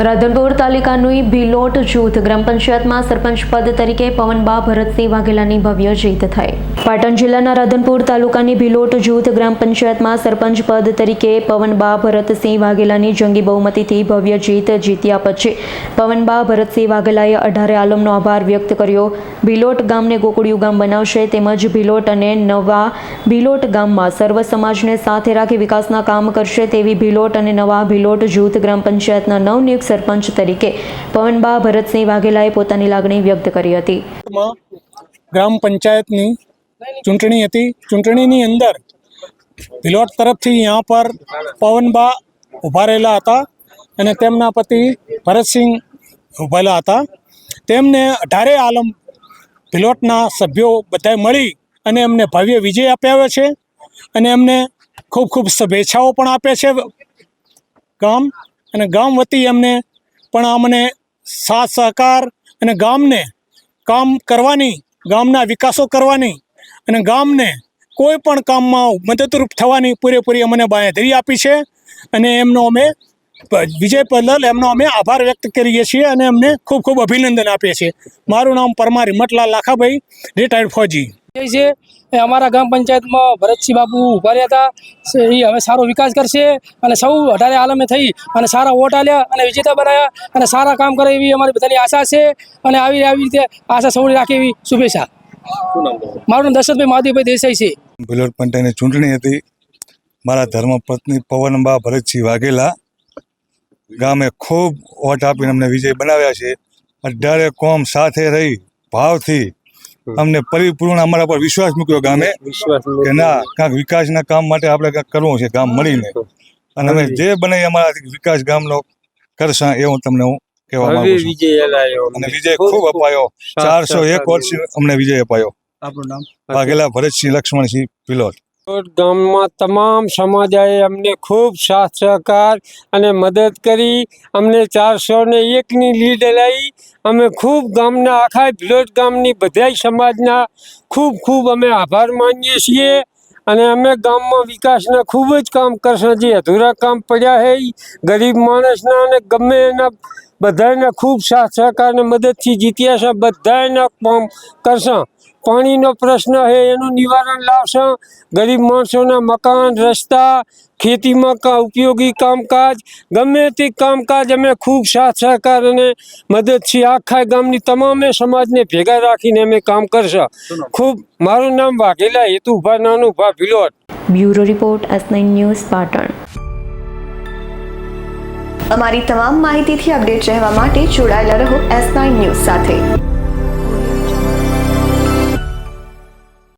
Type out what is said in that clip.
રાધનપુર તાલુકાનું ભીલોટ જૂથ ગ્રામ પંચાયતમાં સરપંચ પદ તરીકે પવનબા ભરતસિંહ વાઘેલાની ભવ્ય જીત થઈ। પાટણ જિલ્લાના રાધનપુર તાલુકાની ભીલોટ જૂથ ગ્રામ પંચાયતમાં સરપંચ પદ તરીકે પવનબા ભરતસિંહ વાઘેલાની જંગી બહુમતીથી ભવ્ય જીત જીત્યા પછી પવનબા ભરતસિંહ વાઘેલાએ 18 આલમનો આભાર વ્યક્ત કર્યો। ભીલોટ ગામને ગોકળિયું ગામ બનાવશે તેમજ ભીલોટ અને નવા ભીલોટ ગામમાં સર્વ સમાજને સાથે રાખી વિકાસના કામ કરશે તેવી ભીલોટ અને નવા ભીલોટ જૂથ ગ્રામ પંચાયતના નવનિયુક્ત સરપંચ તરીકે પવનબા ભરતસિંહ વાઘેલાએ પોતાની લાગણી વ્યક્ત કરી હતી। ગ્રામ પંચાયતની ચૂંટણી હતી। ચૂંટણીની અંદર ભીલોટ તરફથી यहाँ पर પવનબા ઉભા રહેલા હતા અને તેમના પતિ ભરતસિંહ ઉભેલા હતા। તેમને 18 આલમ ભીલોટના સભ્યો બધાએ મળી અને એમને ભવ્ય વિજય અપાવ્યો છે અને એમને ખૂબ ખૂબ શુભેચ્છાઓ પણ આપે છે ગામ અને ગામ વતી એમને પણ અમને સાથ સહકાર અને ગામને કામ કરવાની, ગામના વિકાસો કરવાની અને ગામને કોઈ પણ કામમાં મદદરૂપ થવાની પૂરેપૂરી અમને બાંહેધરી આપી છે અને એમનો અમે વિજય બદલ એમનો અમે આભાર વ્યક્ત કરીએ છીએ અને એમને ખૂબ ખૂબ અભિનંદન આપીએ છીએ। મારું નામ પરમાર હિંમતલાલ લાખાભાઈ, રિટાયર્ડ ફौजी છે। અમારા ગ્રામ પંચાયતમાં ભરતસિંહ બાપુ ઉભા રહ્યા હતા। એ હવે સારો વિકાસ કરશે અને સૌ 18 આલમે થઈ અને સારા વોટ આલ્યા અને વિજેતા બનાવ્યા અને સારા કામ કરે એવી અમારી બધાની આશા છે અને આવી રીતે આશા સૌની રાખે એવી શુભેચ્છા। મારું નામ દશરથભાઈ મહાદેવભાઈ દેસાઈ છે। ભીલોટ પંચાયતની ચૂંટણી હતી। મારા ધર્મપત્ની પવનબા ભરતસિંહ વાઘેલા ગામે ખૂબ વોટ આપીને અમને વિજય બનાવ્યા છે। 18 કોમ સાથે રહી ભાવથી અમને પરિપૂર્ણ અમારા પર વિશ્વાસ મૂક્યો ગામે કે ના કાંઈક વિકાસના કામ માટે આપણે કાંઈક કરવું છે ગામ મળીને અને અમે જે બને અમારા વિકાસ ગામનો કરશું એવું તમને હું કહેવા માંગુ છું। અને વિજય ખૂબ અપાયો। 401 વર્ષ અમને વિજય અપાયો। આપણું નામ વાઘેલા ભરતસિંહ લક્ષ્મણસિંહ ભીલોટ। ગામમાં તમામ સમાજે અમને ખૂબ સાથ સહકાર અને મદદ કરી। અમને 401ની લીડ લાવી। અમે ખૂબ ગામના આખા ભીલોટ ગામની બધાય સમાજના ખૂબ ખૂબ અમે આભાર માનીએ છીએ અને અમે ગામમાં વિકાસના ખૂબ જ કામ કરશું। જે અધૂરા કામ પડ્યા છે ગરીબ માણસના અને ગમે એના બધાના ખૂબ સાથ સહકાર અને મદદથી જીત્યા છે। બધાના કામ કરશું। પાણીનો પ્રશ્ન છે એનું નિવારણ લાવશું। ગરીબ માણસોના મકાન, રસ્તા, ખેતીમાં ઉપયોગી કામકાજ ગમે તે કામકાજ અમે ખૂબ સાથ સહકાર અને મદદથી આખા ગામની તમામે સમાજને ભેગા રાખીને અમે કામ કરશું। ખૂબ મારું નામ Vaghela Hetubha Nanubha Bhilot. Bureau report S9 news Patan. અમારી તમામ માહિતીથી અપડેટ રહેવા માટે જોડાયેલા રહો S9 ન્યૂઝ સાથે।